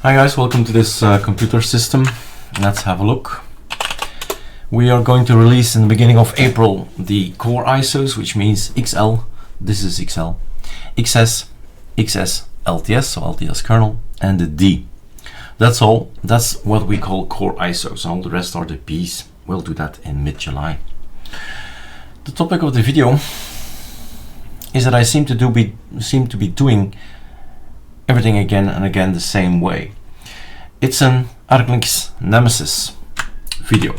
Hi guys, welcome to this computer system. Let's have a look. We are going to release in the beginning of April the core ISOs, which means XL, this is XL, XS, XS, LTS, so LTS kernel, and the D. That's all. That's what we call core ISOs. All the rest are the Ps. We'll do that in mid-July. The topic of the video is that I seem to be doing everything again and again the same way. It's an ArcoLinux-nemesis video.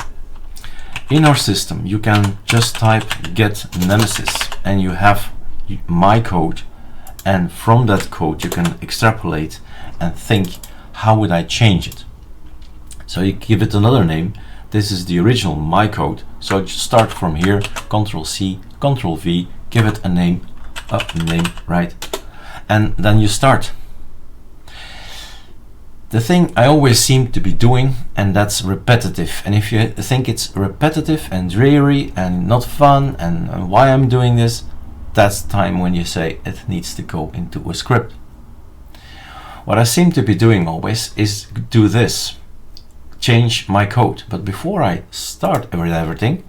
In our system, you can just type get nemesis and you have my code, and from that code you can extrapolate and think, how would I change it? So you give it another name. This is the original my code. So just start from here, Control C, Control V, give it a name, right? And then you start. The thing I always seem to be doing, and that's repetitive. And if you think it's repetitive and dreary and not fun and why I'm doing this, that's the time when you say it needs to go into a script. What I seem to be doing always is do this, change my code. But before I start everything,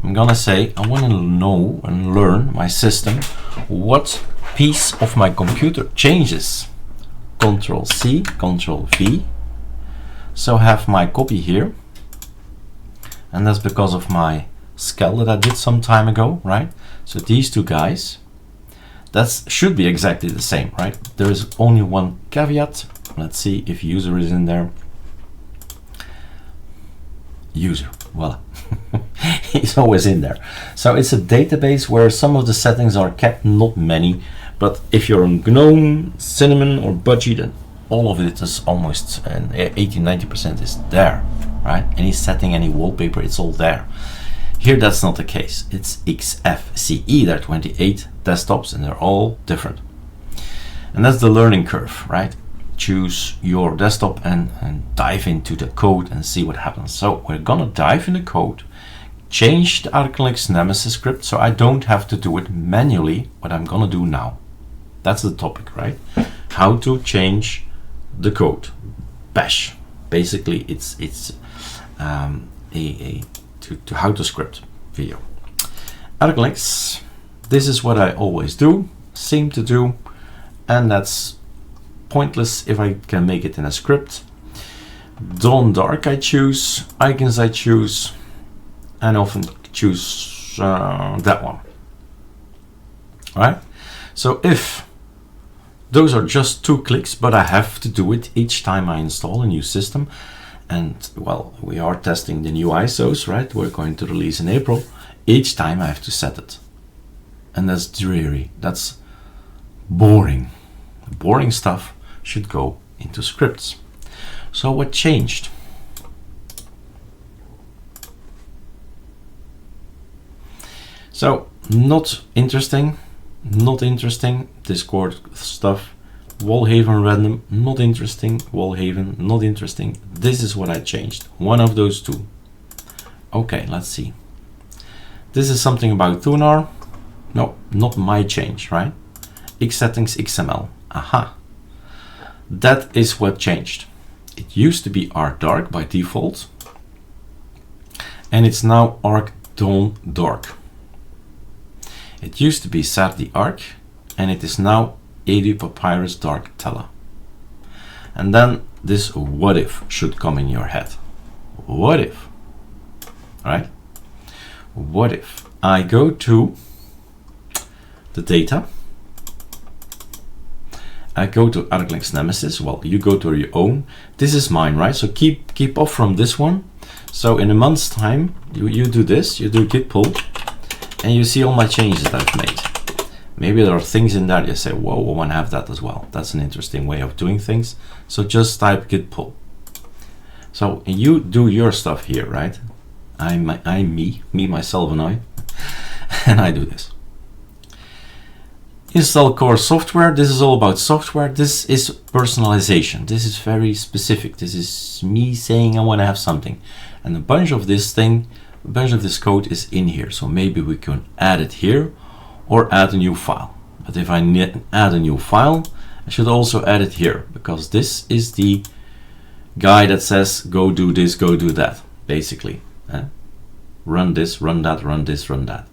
I'm gonna say I want to know and learn my system, what piece of my computer changes. Control C, Control V. So have my copy here, and that's because of my scale that I did some time ago, right? So these two guys, that should be exactly the same, right? There is only one caveat. Let's see if user is in there. User, voila. He's always in there. So it's a database where some of the settings are kept, not many. But if you're on GNOME, Cinnamon, or Budgie, then all of it is almost 80-90% is there, right? Any setting, any wallpaper, it's all there. Here, that's not the case. It's XFCE. There are 28 desktops, and they're all different. And that's the learning curve, right? Choose your desktop and dive into the code and see what happens. So we're gonna dive in the code, change the ArcoLinux Nemesis script, so I don't have to do it manually. What I'm gonna do now. That's the topic, right? How to change the code. Bash. Basically, it's to how to script video. ArcoLinux. This is what I always do, seem to do, and that's pointless if I can make it in a script. Dawn dark I choose, icons I choose, and often choose that one. All right. So if those are just 2 clicks, but I have to do it each time I install a new system. And well, we are testing the new ISOs, right? We're going to release in April. Each time I have to set it. And that's dreary. That's boring. Boring stuff should go into scripts. So what changed? So not interesting. Discord stuff. Wallhaven random, not interesting. Wallhaven, not interesting. This is what I changed. One of those two. Okay, let's see. This is something about Thunar. No, not my change, right? X settings XML. Aha. That is what changed. It used to be arc dark by default, and it's now arc dawn dark. It used to be Saturday arc, and it is now Edu Papyrus dark Tela. And then this what if should come in your head. What if? All right. What if I go to the data? I go to ArcoLinux Nemesis. Well, you go to your own. This is mine, right? So keep off from this one. So in a month's time, you do this. You do git pull, and you see all my changes that I've made. Maybe there are things in there you say, whoa, I want to have that as well. That's an interesting way of doing things. So just type git pull. So you do your stuff here, right? I'm me, myself, and I. And I do this. Install core software. This is all about software. This is personalization. This is very specific. This is me saying I want to have something. And a bunch of this code is in here. So maybe we can add it here or add a new file. But if I add a new file, I should also add it here, because this is the guy that says go do this, go do that, basically. Run this, run that, run this, run that.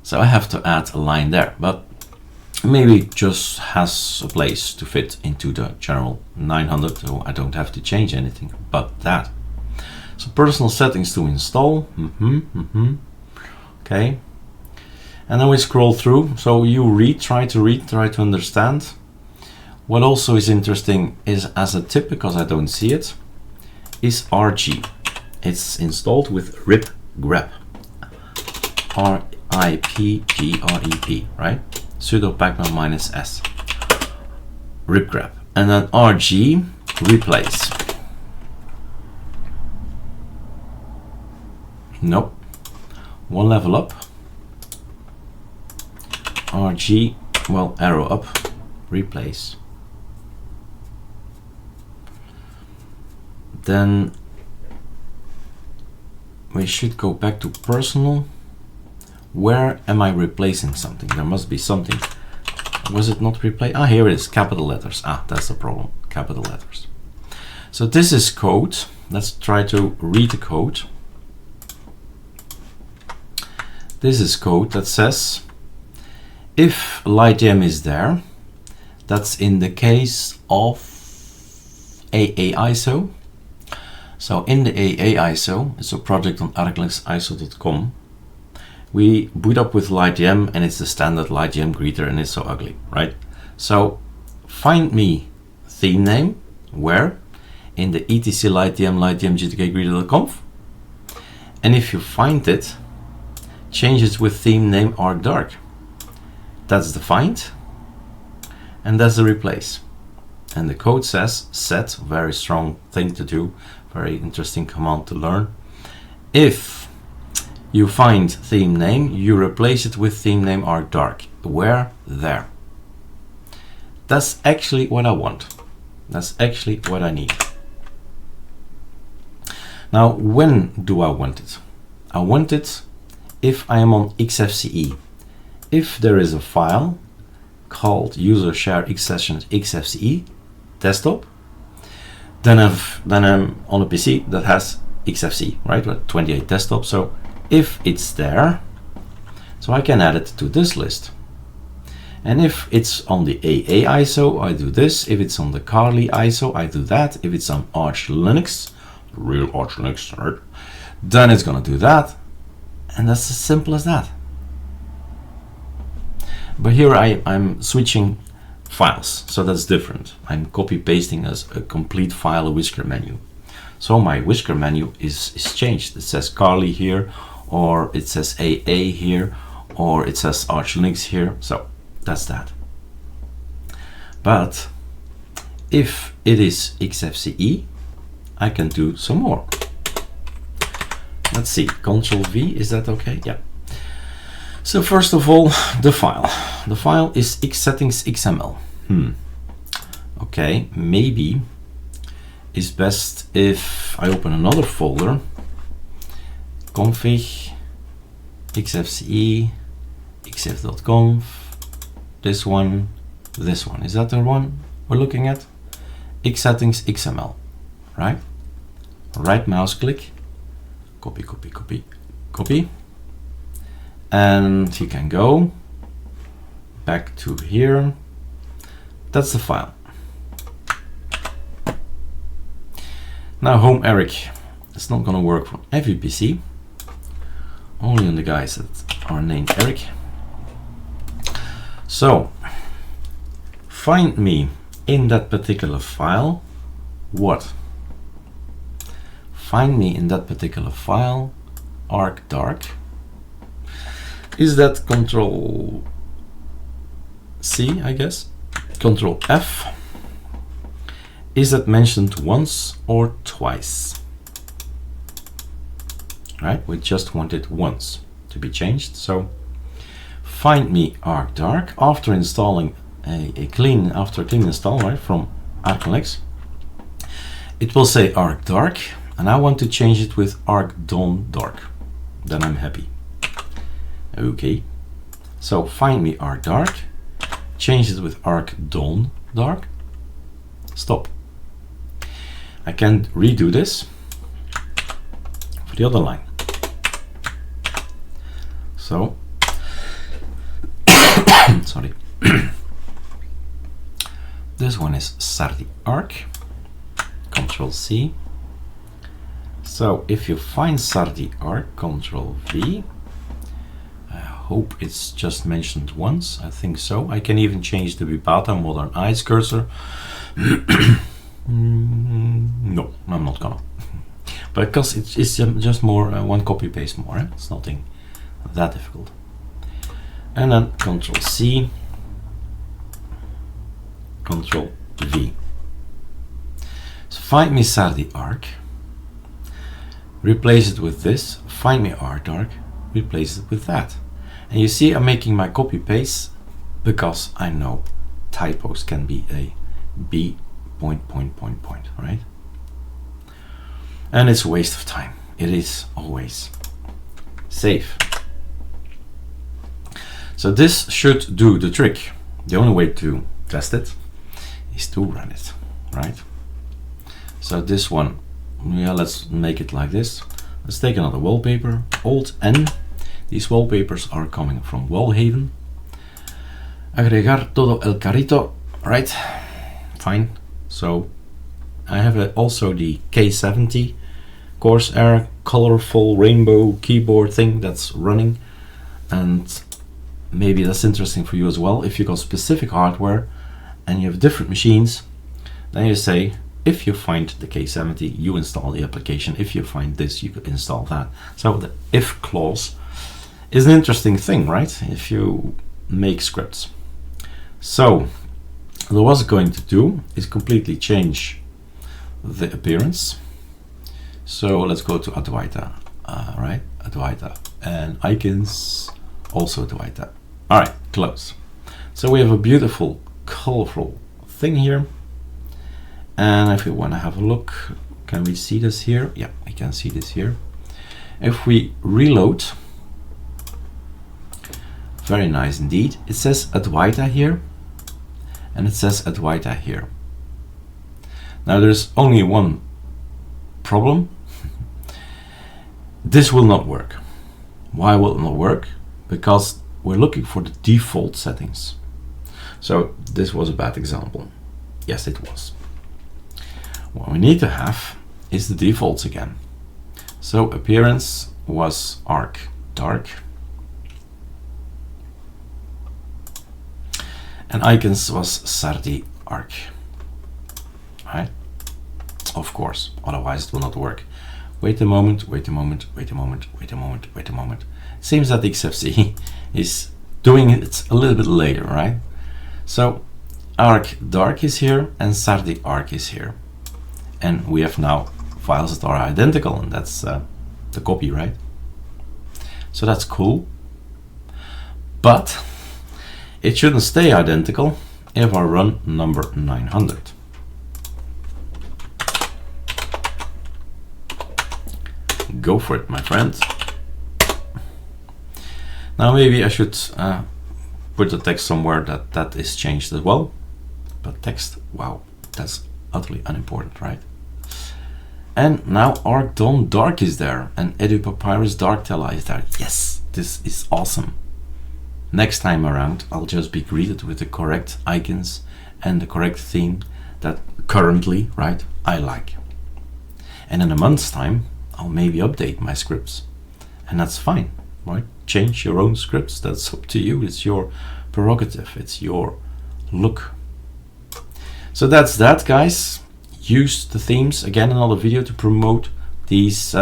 So I have to add a line there, but maybe it just has a place to fit into the general 900, so I don't have to change anything but that. So personal settings to install. Okay. And then we scroll through. So you read, try to understand. What also is interesting is, as a tip, because I don't see it, is RG. It's installed with rip grep. RIPGREP, right? Sudo pacman -s. Rip grep. And then RG replace. Nope. One level up. RG, well, arrow up, replace. Then we should go back to personal. Where am I replacing something? There must be something. Was it not replace? Ah, here it is, capital letters. Ah, that's the problem, capital letters. So this is code. Let's try to read the code. This is code that says, if LightYM is there, that's in the case of AA ISO. So in the AA ISO, it's a project on arcolinux-iso.com. We boot up with LightYM, and it's the standard LightYM greeter, and it's so ugly, right? So find me theme name, where? In the etc LightYM GTK greeter.conf. And if you find it, change it with theme name arcdark. That's the find, and that's the replace. And the code says set, very strong thing to do, very interesting command to learn. If you find theme name, you replace it with theme name arcdark. Where? There. That's actually what I want. That's actually what I need. Now, when do I want it? I want it if I am on XFCE. If there is a file called user share xsessions XFCE desktop, then I'm on a PC that has XFCE, right? With 28 desktop. So if it's there, so I can add it to this list. And if it's on the AA ISO, I do this. If it's on the Kali ISO, I do that. If it's on ArcoLinux, real ArcoLinux, right, then it's gonna do that. And that's as simple as that. But here I'm switching files, so that's different. I'm copy pasting as a complete file whisker menu. So my whisker menu is changed. It says Kali here, or it says AA here, or it says ArcoLinux here. So that's that. But if it is XFCE, I can do some more. Let's see, Control V, is that okay? Yeah. So first of all, the file. The file is xsettings.xml. Okay, maybe it's best if I open another folder. Config, xfce, xf.conf, this one. Is that the one we're looking at? xsettings.xml, right? Right mouse click, copy, copy, copy, copy. And you can go back to here. That's the file. Now home Eric. It's not gonna work for every PC, only on the guys that are named Eric. So find me in that particular file. What? Find me in that particular file arcdark. Is that Control C, I guess? Control F. Is that mentioned once or twice? Right, we just want it once to be changed. So find me arcdark after installing a clean install, right, from ArcoLinux. It will say arcdark, and I want to change it with arcdawndark. Then I'm happy. Okay, so find me arcdark, change it with arcdawndark, stop. I can redo this for the other line. So, sorry. This one is Sardi arc. Control C. So if you find Sardi arc, Control V. I hope it's just mentioned once. I think so. I can even change the Vipata Modern Eyes cursor. No, I'm not gonna. Because it's just more one copy paste more. It's nothing that difficult. And then Control C, Control V. So find me Sardi arc, replace it with this, find me art arc, replace it with that. And you see I'm making my copy paste because I know typos can be a B point, right? And it's a waste of time. It is always. Save. So this should do the trick. The only way to test it is to run it, right? So this one, yeah, let's make it like this. Let's take another wallpaper, Alt N. These wallpapers are coming from Wallhaven. Agregar todo el carrito, right? Fine. So I have also the K70 Corsair colorful rainbow keyboard thing that's running, and maybe that's interesting for you as well. If you got specific hardware and you have different machines, then you say, if you find the K70, you install the application. If you find this, you could install that. So the if clause is an interesting thing, right? If you make scripts. So what I was going to do is completely change the appearance. So let's go to Advaita, right? Advaita and icons, also Advaita. All right, close. So we have a beautiful, colorful thing here. And if we want to have a look, can we see this here? Yeah, we can see this here. If we reload, very nice indeed. It says Advaita here, and it says Advaita here. Now there's only one problem. This will not work. Why will it not work? Because we're looking for the default settings. So this was a bad example. Yes, it was. What we need to have is the defaults again. So appearance was arc dark, and icons was Sardi arc. Right? Of course, otherwise it will not work. Wait a moment, wait a moment, wait a moment, wait a moment, wait a moment. It seems that XFCE is doing it a little bit later, right? So arc dark is here and Sardi arc is here. And we have now files that are identical, and that's the copy, right? So that's cool. But it shouldn't stay identical if I run number 900. Go for it, my friend. Now maybe I should put the text somewhere that is changed as well. But text, wow, that's utterly unimportant, right? And now Arc Dawn Dark is there, and Edu Papyrus Dark Tela is there. Yes, this is awesome. Next time around, I'll just be greeted with the correct icons and the correct theme that currently, right, I like. And in a month's time, I'll maybe update my scripts, and that's fine, right? Change your own scripts, that's up to you. It's your prerogative, it's your look. So that's that, guys. Use the themes, again, another video to promote these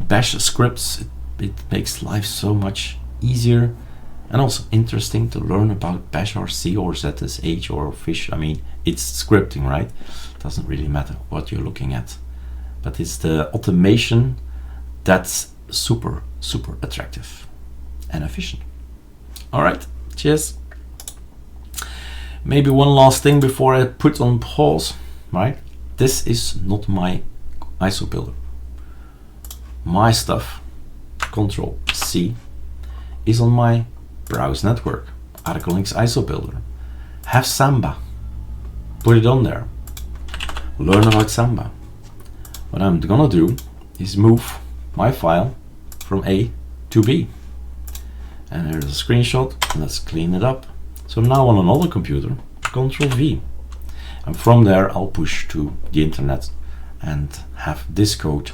bash scripts. It makes life so much easier and also interesting to learn about bash or C or ZSH or fish. I mean, it's scripting, right? Doesn't really matter what you're looking at, but it's the automation that's super, super attractive and efficient. All right, cheers. Maybe one last thing before I put on pause, right? This is not my ISO builder. My stuff, Control C, is on my browse network, ArcoLinux ISO builder. Have Samba, put it on there. Learn about Samba. what I'm gonna do is move my file from A to B. And here's a screenshot. Let's clean it up. So now on another computer, Control V. And from there I'll push to the internet and have this code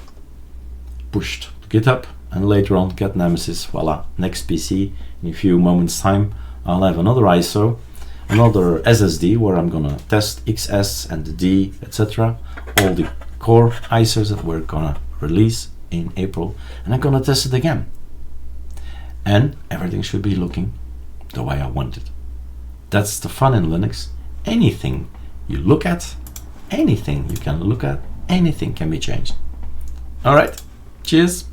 pushed to GitHub, and later on get Nemesis. Voila, next PC. In a few moments time I'll have another ISO, another SSD where I'm gonna test XS and the D, etc. All the core ISOs that we're gonna release in April, and I'm gonna test it again. And everything should be looking the way I want it. That's the fun in Linux. Anything you look at, anything you can look at, anything can be changed. All right, cheers.